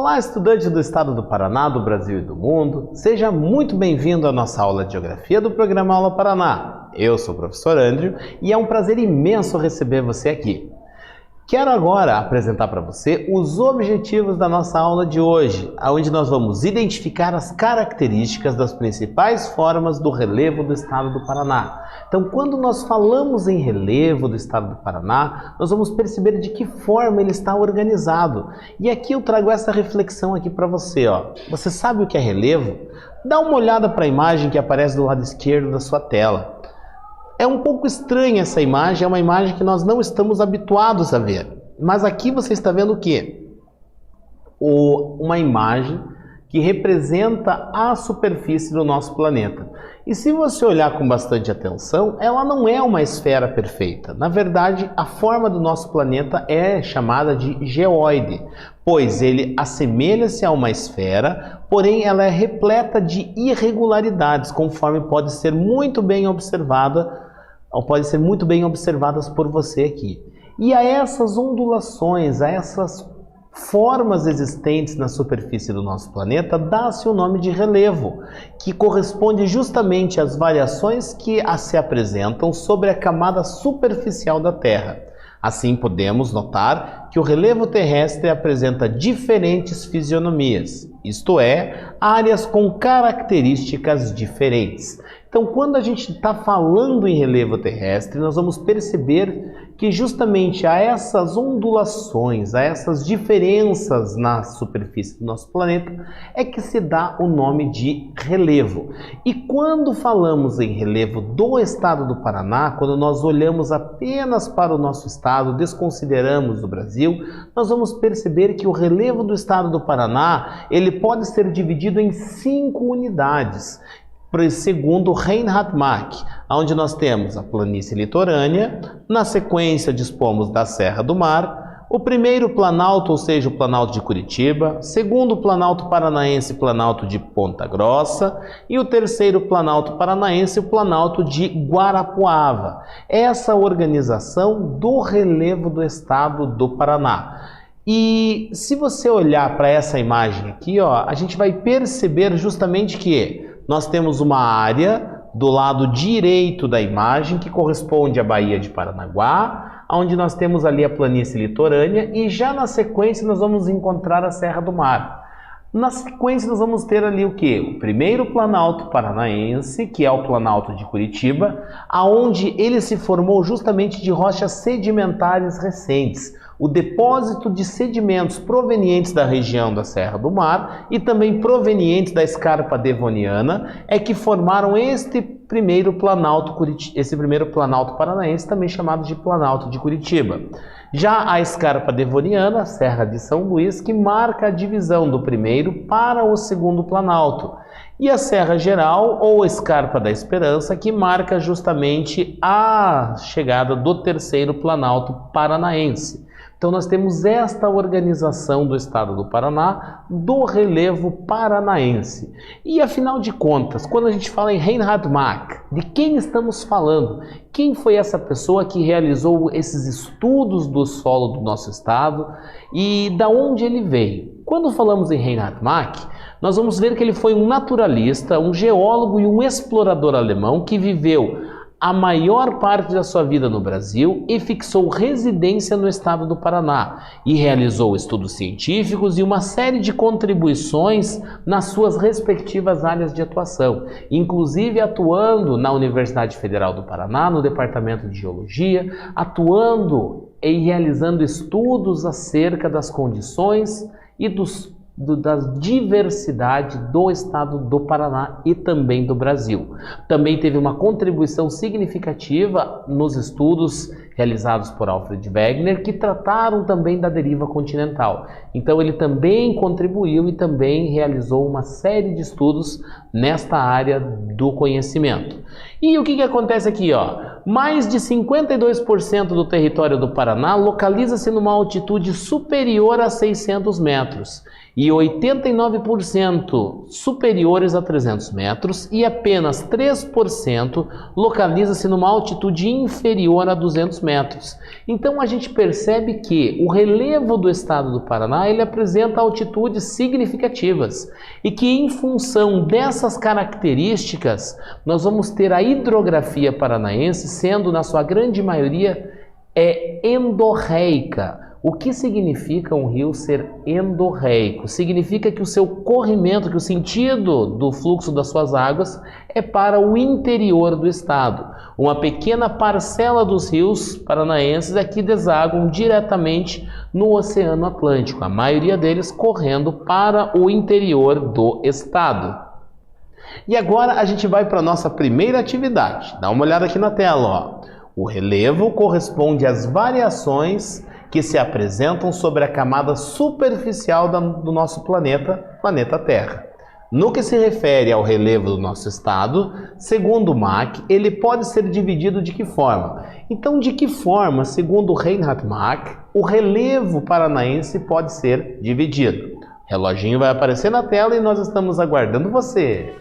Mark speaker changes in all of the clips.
Speaker 1: Olá, estudante do estado do Paraná, do Brasil e do mundo. Seja muito bem-vindo à nossa aula de Geografia do programa Aula Paraná. Eu sou o professor Andrew e é um prazer imenso receber você aqui. Quero agora apresentar para você os objetivos da nossa aula de hoje, onde nós vamos identificar as características das principais formas do relevo do estado do Paraná. Então, quando nós falamos em relevo do estado do Paraná, nós vamos perceber de que forma ele está organizado. E aqui eu trago essa reflexão aqui para você, ó. Você sabe o que é relevo? Dá uma olhada para a imagem que aparece do lado esquerdo da sua tela. É um pouco estranha essa imagem, é uma imagem que nós não estamos habituados a ver. Mas aqui você está vendo o quê? Uma imagem que representa a superfície do nosso planeta. E se você olhar com bastante atenção, ela não é uma esfera perfeita. Na verdade, a forma do nosso planeta é chamada de geóide, pois ele assemelha-se a uma esfera, porém ela é repleta de irregularidades, conforme pode ser muito bem observada, ou pode ser muito bem observadas por você aqui. E a essas ondulações, a essas formas existentes na superfície do nosso planeta, dá-se o nome de relevo, que corresponde justamente às variações que se apresentam sobre a camada superficial da Terra. Assim, podemos notar que o relevo terrestre apresenta diferentes fisionomias, isto é, áreas com características diferentes. Então, quando a gente está falando em relevo terrestre, nós vamos perceber que justamente a essas ondulações, a essas diferenças na superfície do nosso planeta, é que se dá o nome de relevo. E quando falamos em relevo do estado do Paraná, quando nós olhamos apenas para o nosso estado, desconsideramos o Brasil, nós vamos perceber que o relevo do estado do Paraná, ele pode ser dividido em 5 unidades. Segundo Reinhard Mack, onde nós temos a planície litorânea, na sequência dispomos da Serra do Mar, o primeiro planalto, ou seja, o Planalto de Curitiba, segundo Planalto Paranaense, Planalto de Ponta Grossa, e o terceiro Planalto Paranaense, o Planalto de Guarapuava. Essa organização do relevo do estado do Paraná. E se você olhar para essa imagem aqui, ó, a gente vai perceber justamente que nós temos uma área do lado direito da imagem que corresponde à Baía de Paranaguá, onde nós temos ali a planície litorânea e já na sequência nós vamos encontrar a Serra do Mar. Na sequência nós vamos ter ali o quê? O primeiro Planalto Paranaense, que é o Planalto de Curitiba, aonde ele se formou justamente de rochas sedimentares recentes. O depósito de sedimentos provenientes da região da Serra do Mar e também provenientes da escarpa devoniana é que formaram esse primeiro planalto paranaense, também chamado de Planalto de Curitiba. Já a escarpa devoniana, a Serra de São Luís, que marca a divisão do primeiro para o segundo planalto. E a Serra Geral, ou Escarpa da Esperança, que marca justamente a chegada do terceiro planalto paranaense. Então nós temos esta organização do estado do Paraná, do relevo paranaense. E afinal de contas, quando a gente fala em Reinhard Mack, de quem estamos falando? Quem foi essa pessoa que realizou esses estudos do solo do nosso estado e da onde ele veio? Quando falamos em Reinhard Mack, nós vamos ver que ele foi um naturalista, um geólogo e um explorador alemão que viveu a maior parte da sua vida no Brasil e fixou residência no estado do Paraná e realizou estudos científicos e uma série de contribuições nas suas respectivas áreas de atuação, inclusive atuando na Universidade Federal do Paraná, no Departamento de Geologia, atuando e realizando estudos acerca das condições e da diversidade do estado do Paraná e também do Brasil. Também teve uma contribuição significativa nos estudos realizados por Alfred Wegener, que trataram também da deriva continental. Então ele também contribuiu e também realizou uma série de estudos nesta área do conhecimento. E o que acontece aqui, ó? Mais de 52% do território do Paraná localiza-se numa altitude superior a 600 metros. e 89% superiores a 300 metros e apenas 3% localiza-se numa altitude inferior a 200 metros. Então a gente percebe que o relevo do estado do Paraná ele apresenta altitudes significativas e que em função dessas características nós vamos ter a hidrografia paranaense sendo na sua grande maioria endorreica. O que significa um rio ser endorreico? Significa que o seu corrimento, que o sentido do fluxo das suas águas é para o interior do estado. Uma pequena parcela dos rios paranaenses aqui desaguam diretamente no Oceano Atlântico, a maioria deles correndo para o interior do estado. E agora a gente vai para a nossa primeira atividade. Dá uma olhada aqui na tela, ó. O relevo corresponde às variações que se apresentam sobre a camada superficial do nosso planeta Terra. No que se refere ao relevo do nosso estado, segundo o MAC, ele pode ser dividido de que forma? Então, de que forma, segundo o Reinhard Mack, o relevo paranaense pode ser dividido? O reloginho vai aparecer na tela e nós estamos aguardando você.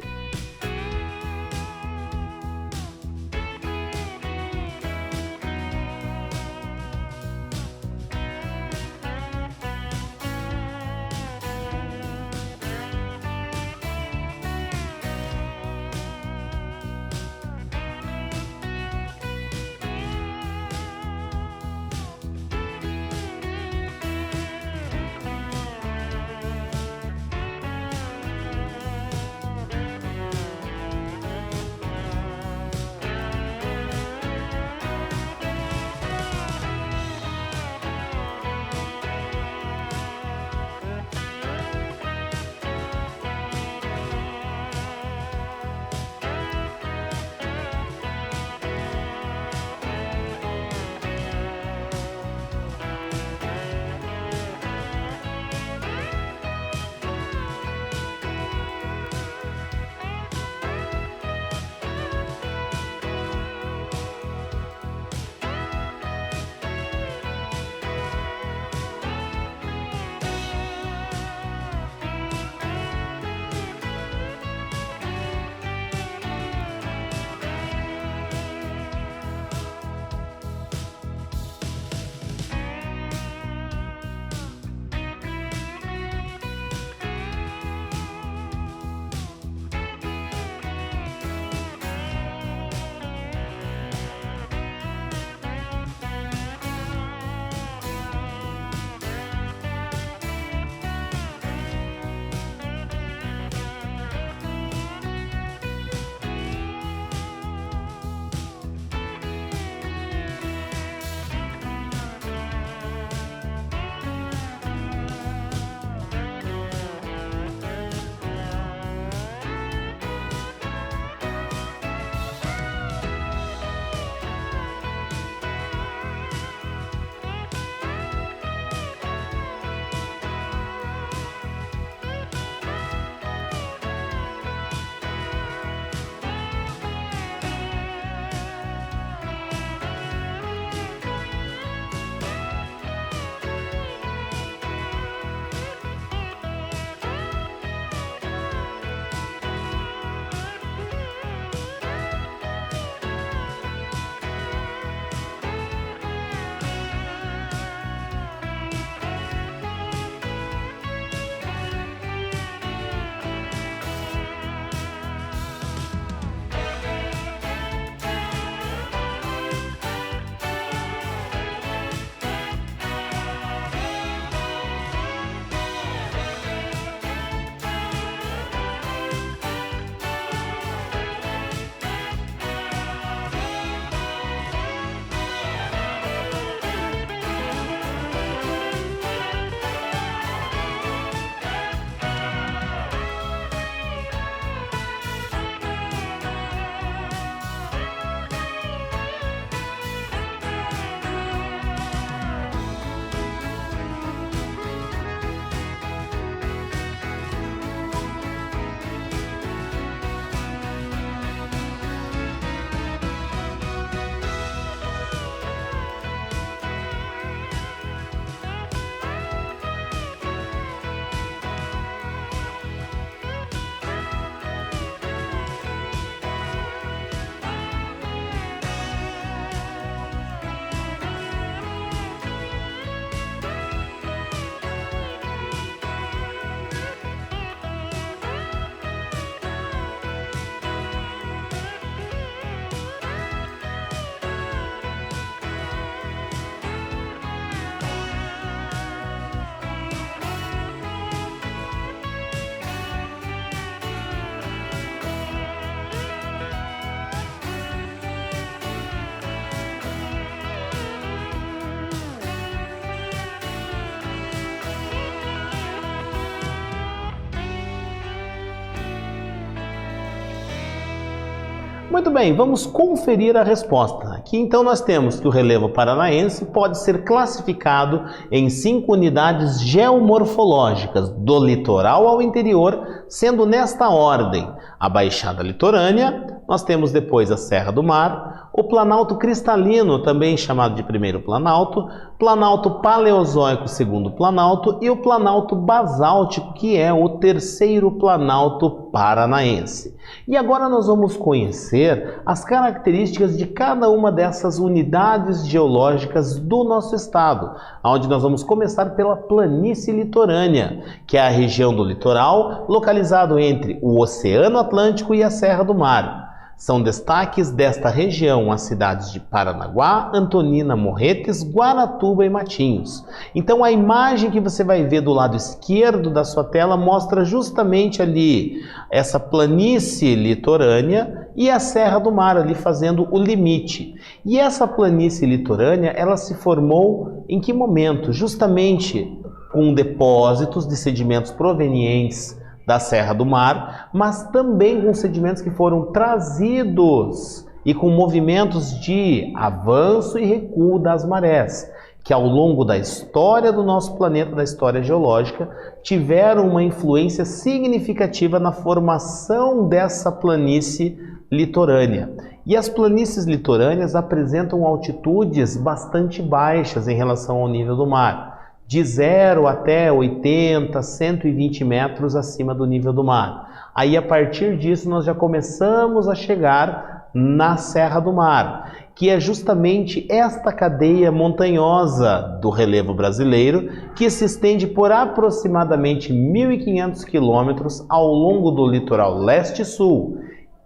Speaker 1: Muito bem, vamos conferir a resposta. Aqui então nós temos que o relevo paranaense pode ser classificado em 5 unidades geomorfológicas, do litoral ao interior, sendo nesta ordem: a Baixada Litorânea, nós temos depois a Serra do Mar, o Planalto Cristalino, também chamado de Primeiro Planalto, Planalto Paleozoico, Segundo Planalto, e o Planalto Basáltico, que é o Terceiro Planalto Paranaense. E agora nós vamos conhecer as características de cada uma dessas unidades geológicas do nosso estado, onde nós vamos começar pela planície litorânea, que é a região do litoral, localizado entre o Oceano Atlântico e a Serra do Mar. São destaques desta região as cidades de Paranaguá, Antonina, Morretes, Guaratuba e Matinhos. Então a imagem que você vai ver do lado esquerdo da sua tela mostra justamente ali essa planície litorânea e a Serra do Mar ali fazendo o limite. E essa planície litorânea, ela se formou em que momento? Justamente com depósitos de sedimentos provenientes da Serra do Mar, mas também com sedimentos que foram trazidos e com movimentos de avanço e recuo das marés, que ao longo da história do nosso planeta, da história geológica, tiveram uma influência significativa na formação dessa planície litorânea. E as planícies litorâneas apresentam altitudes bastante baixas em relação ao nível do mar, de 0 até 80, 120 metros acima do nível do mar. Aí, a partir disso, nós já começamos a chegar na Serra do Mar, que é justamente esta cadeia montanhosa do relevo brasileiro, que se estende por aproximadamente 1.500 quilômetros ao longo do litoral leste e sul,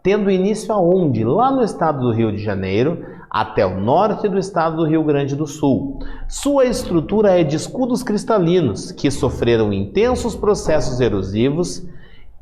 Speaker 1: tendo início aonde? Lá no estado do Rio de Janeiro, até o norte do estado do Rio Grande do Sul. Sua estrutura é de escudos cristalinos, que sofreram intensos processos erosivos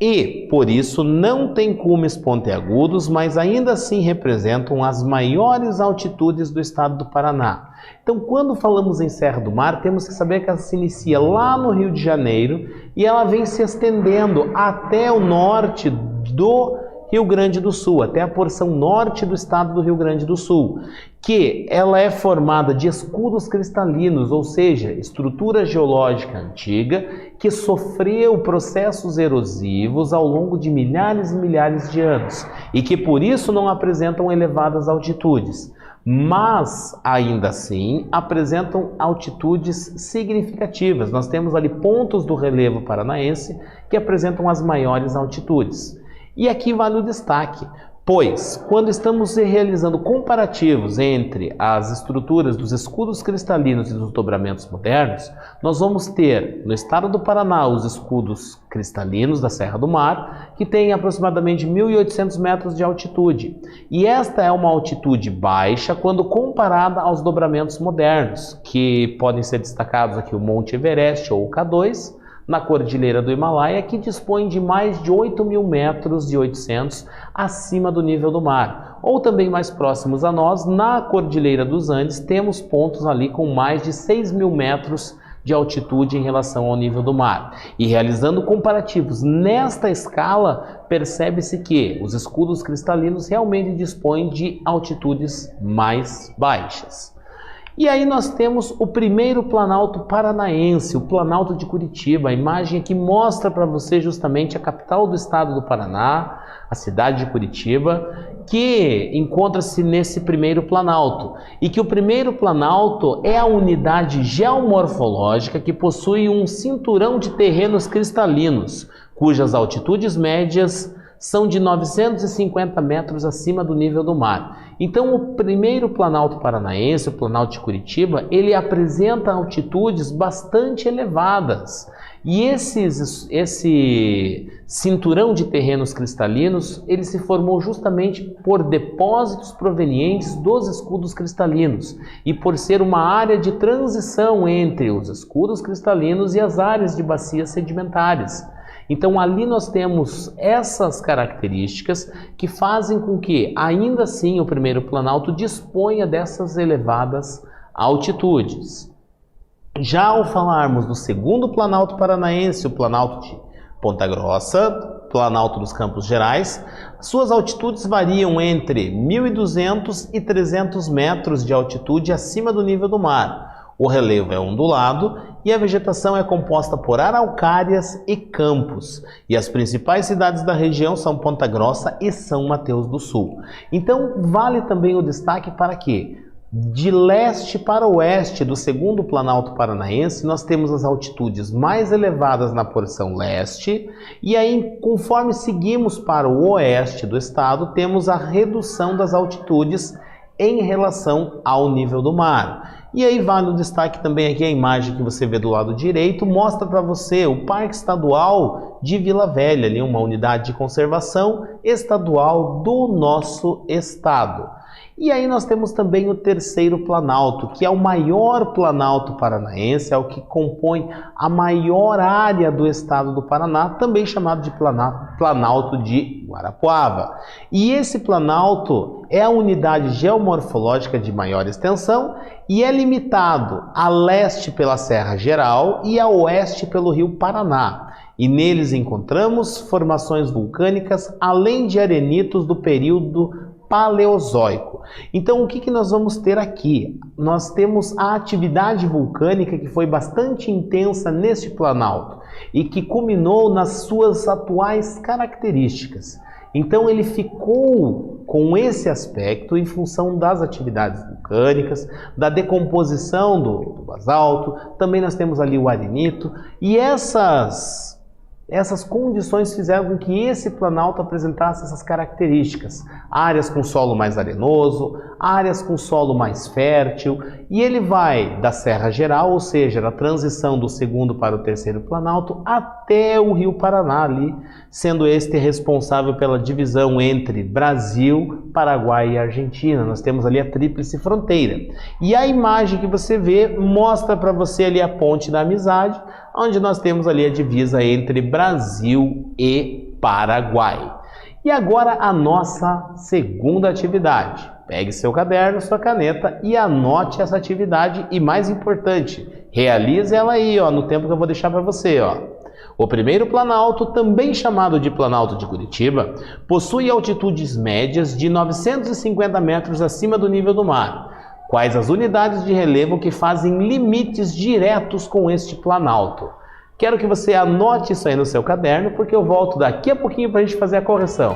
Speaker 1: e, por isso, não têm cumes pontiagudos, mas ainda assim representam as maiores altitudes do estado do Paraná. Então, quando falamos em Serra do Mar, temos que saber que ela se inicia lá no Rio de Janeiro e ela vem se estendendo até o norte do Rio Grande do Sul, até a porção norte do estado do Rio Grande do Sul, que ela é formada de escudos cristalinos, ou seja, estrutura geológica antiga que sofreu processos erosivos ao longo de milhares e milhares de anos e que por isso não apresentam elevadas altitudes, mas ainda assim apresentam altitudes significativas. Nós temos ali pontos do relevo paranaense que apresentam as maiores altitudes. E aqui vale o destaque, pois quando estamos realizando comparativos entre as estruturas dos escudos cristalinos e dos dobramentos modernos, nós vamos ter no estado do Paraná os escudos cristalinos da Serra do Mar, que tem aproximadamente 1.800 metros de altitude. E esta é uma altitude baixa quando comparada aos dobramentos modernos, que podem ser destacados aqui o Monte Everest ou o K2, na Cordilheira do Himalaia, que dispõe de mais de 8.000 metros de 800 acima do nível do mar. Ou também mais próximos a nós, na Cordilheira dos Andes, temos pontos ali com mais de 6.000 metros de altitude em relação ao nível do mar. E realizando comparativos nesta escala, percebe-se que os escudos cristalinos realmente dispõem de altitudes mais baixas. E aí nós temos o primeiro planalto paranaense, o Planalto de Curitiba. A imagem aqui mostra para você justamente a capital do estado do Paraná, a cidade de Curitiba, que encontra-se nesse primeiro planalto. E que o primeiro planalto é a unidade geomorfológica que possui um cinturão de terrenos cristalinos, cujas altitudes médias são de 950 metros acima do nível do mar. Então, o primeiro planalto paranaense, o Planalto de Curitiba, ele apresenta altitudes bastante elevadas. E esse cinturão de terrenos cristalinos, ele se formou justamente por depósitos provenientes dos escudos cristalinos e por ser uma área de transição entre os escudos cristalinos e as áreas de bacias sedimentares. Então ali nós temos essas características que fazem com que, ainda assim, o primeiro planalto disponha dessas elevadas altitudes. Já ao falarmos do segundo planalto paranaense, o Planalto de Ponta Grossa, Planalto dos Campos Gerais, suas altitudes variam entre 1.200 e 300 metros de altitude acima do nível do mar. O relevo é ondulado e a vegetação é composta por araucárias e campos. E as principais cidades da região são Ponta Grossa e São Mateus do Sul. Então, vale também o destaque para que, de leste para oeste do segundo Planalto Paranaense, nós temos as altitudes mais elevadas na porção leste, e aí, conforme seguimos para o oeste do estado, temos a redução das altitudes em relação ao nível do mar. E aí vale o destaque também aqui, a imagem que você vê do lado direito mostra para você o Parque Estadual de Vila Velha, ali uma unidade de conservação estadual do nosso estado. E aí nós temos também o terceiro Planalto, que é o maior Planalto paranaense, é o que compõe a maior área do estado do Paraná, também chamado de Planalto de Guarapuava. E esse Planalto é a unidade geomorfológica de maior extensão e é limitado a leste pela Serra Geral e a oeste pelo Rio Paraná. E neles encontramos formações vulcânicas, além de arenitos do período Paleozoico. Então, o que nós vamos ter aqui? Nós temos a atividade vulcânica que foi bastante intensa neste planalto e que culminou nas suas atuais características. Então, ele ficou com esse aspecto em função das atividades vulcânicas, da decomposição do basalto, também nós temos ali o arenito, e essas condições fizeram com que esse planalto apresentasse essas características. Áreas com solo mais arenoso, áreas com solo mais fértil, e ele vai da Serra Geral, ou seja, da transição do segundo para o terceiro planalto, até o Rio Paraná, ali, sendo este responsável pela divisão entre Brasil, Paraguai e Argentina. Nós temos ali a tríplice fronteira. E a imagem que você vê mostra para você ali a Ponte da Amizade, onde nós temos ali a divisa entre Brasil e Paraguai. E agora a nossa segunda atividade. Pegue seu caderno, sua caneta e anote essa atividade e, mais importante, realize ela aí, no tempo que eu vou deixar para você, O primeiro Planalto, também chamado de Planalto de Curitiba, possui altitudes médias de 950 metros acima do nível do mar. Quais as unidades de relevo que fazem limites diretos com este planalto? Quero que você anote isso aí no seu caderno, porque eu volto daqui a pouquinho para a gente fazer a correção.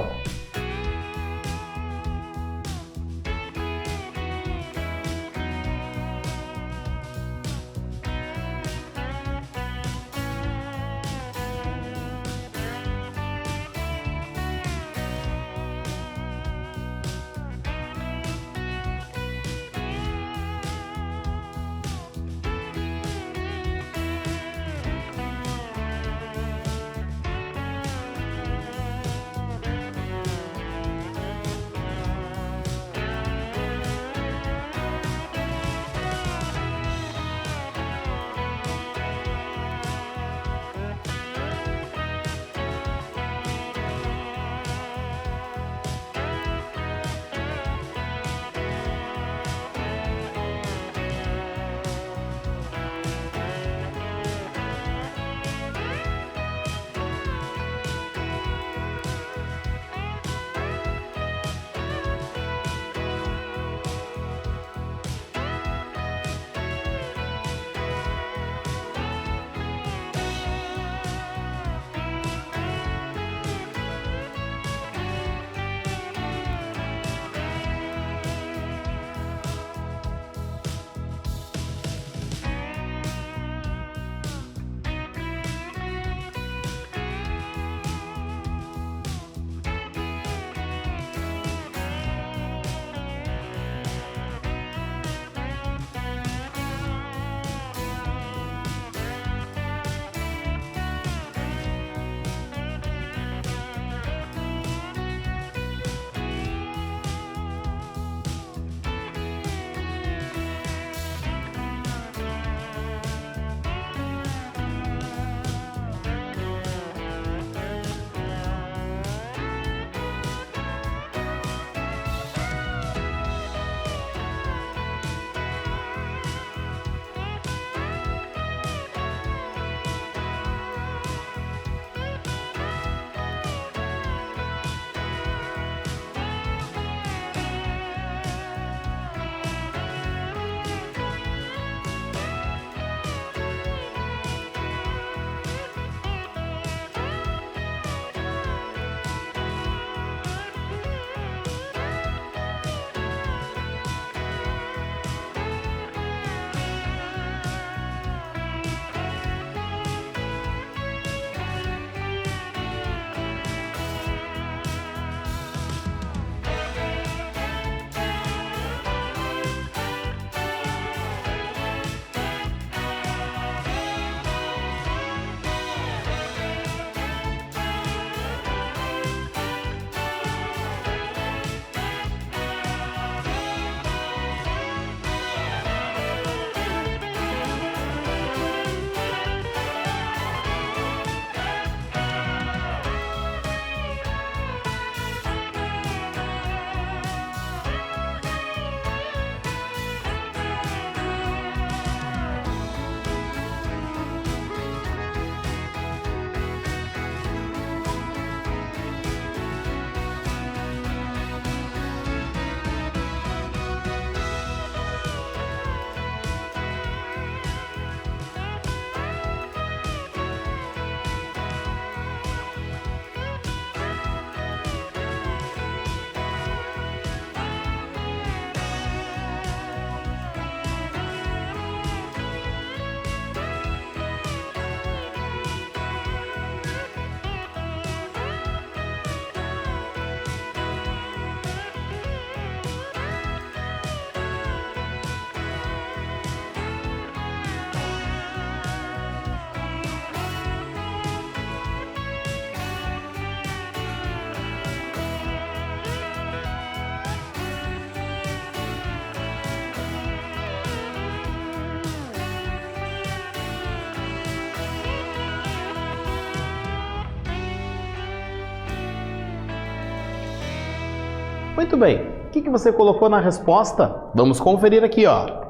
Speaker 1: Muito bem, o que você colocou na resposta? Vamos conferir aqui, ó.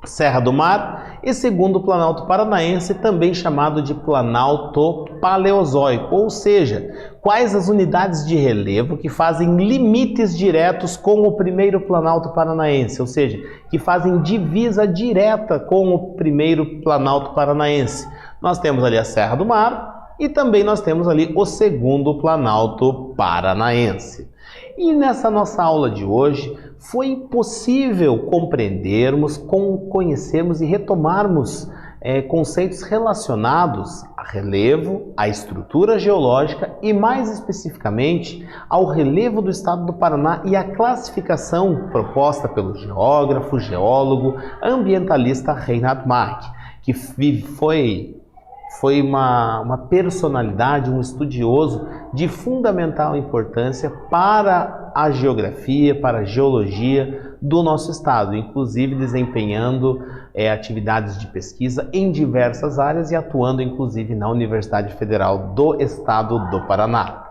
Speaker 1: Serra do Mar e segundo Planalto Paranaense, também chamado de Planalto Paleozoico, ou seja, quais as unidades de relevo que fazem limites diretos com o primeiro Planalto Paranaense, ou seja, que fazem divisa direta com o primeiro Planalto Paranaense. Nós temos ali a Serra do Mar e também nós temos ali o segundo Planalto Paranaense. E nessa nossa aula de hoje, foi impossível compreendermos, conhecermos e retomarmos conceitos relacionados a relevo, à estrutura geológica e, mais especificamente, ao relevo do estado do Paraná e à classificação proposta pelo geógrafo, geólogo, ambientalista Reinhard Mark, que foi uma personalidade, um estudioso de fundamental importância para a geografia, para a geologia do nosso estado, inclusive desempenhando atividades de pesquisa em diversas áreas e atuando inclusive na Universidade Federal do Estado do Paraná.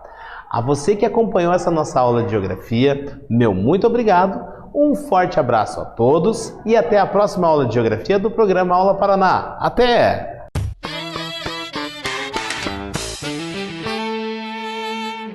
Speaker 1: A você que acompanhou essa nossa aula de geografia, meu muito obrigado, um forte abraço a todos e até a próxima aula de geografia do programa Aula Paraná. Até!